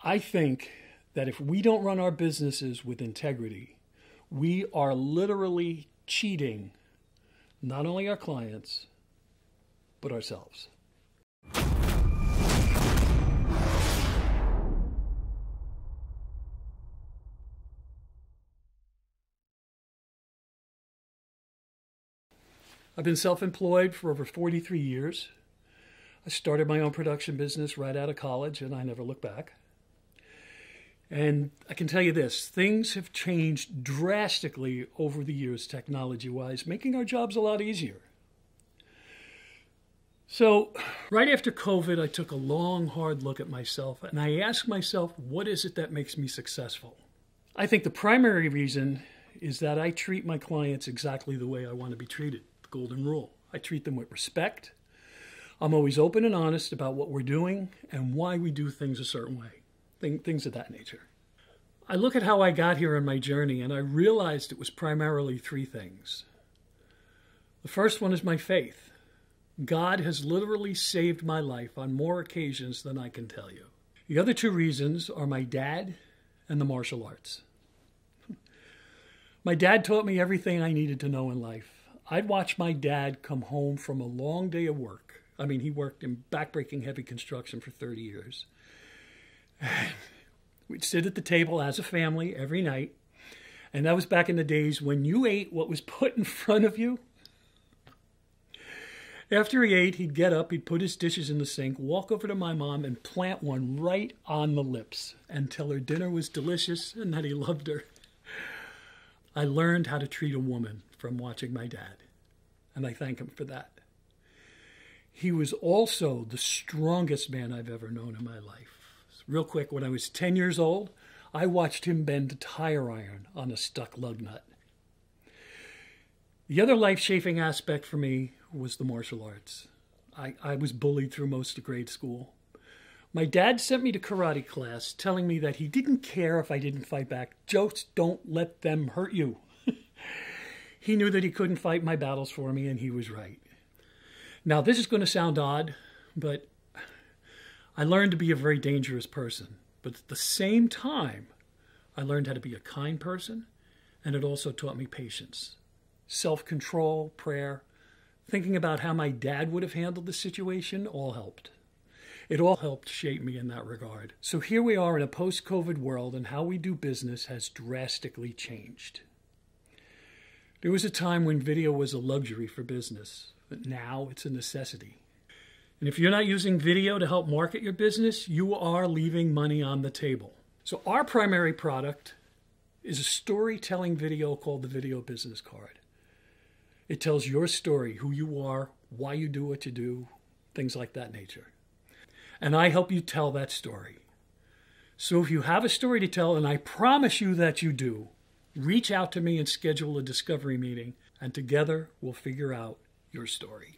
I think that if we don't run our businesses with integrity, we are literally cheating not only our clients, but ourselves. I've been self-employed for over 43 years. I started my own production business right out of college, and I never looked back. And I can tell you this, things have changed drastically over the years technology-wise, making our jobs a lot easier. So right after COVID, I took a long, hard look at myself, and I asked myself, what is it that makes me successful? I think the primary reason is that I treat my clients exactly the way I want to be treated. Golden rule. I treat them with respect. I'm always open and honest about what we're doing and why we do things a certain way. Things of that nature. I look at how I got here on my journey and I realized it was primarily three things. The first one is my faith. God has literally saved my life on more occasions than I can tell you. The other two reasons are my dad and the martial arts. My dad taught me everything I needed to know in life. I'd watch my dad come home from a long day of work. I mean, he worked in backbreaking heavy construction for 30 years. We'd sit at the table as a family every night. And that was back in the days when you ate what was put in front of you. After he ate, he'd get up, he'd put his dishes in the sink, walk over to my mom and plant one right on the lips and tell her dinner was delicious and that he loved her. I learned how to treat a woman from watching my dad, and I thank him for that. He was also the strongest man I've ever known in my life. Real quick, when I was 10 years old, I watched him bend a tire iron on a stuck lug nut. The other life-shaping aspect for me was the martial arts. I was bullied through most of grade school. My dad sent me to karate class telling me that he didn't care if I didn't fight back. Just don't let them hurt you. He knew that he couldn't fight my battles for me, and he was right. Now, this is going to sound odd, but I learned to be a very dangerous person. But at the same time, I learned how to be a kind person, and it also taught me patience, self-control, prayer. Thinking about how my dad would have handled the situation all helped. It all helped shape me in that regard. So here we are in a post-COVID world, and how we do business has drastically changed. There was a time when video was a luxury for business, but now it's a necessity. And if you're not using video to help market your business, you are leaving money on the table. So our primary product is a storytelling video called the Video Business Card. It tells your story, who you are, why you do what you do, things like that nature. And I help you tell that story. So if you have a story to tell, and I promise you that you do, reach out to me and schedule a discovery meeting, and together we'll figure out your story.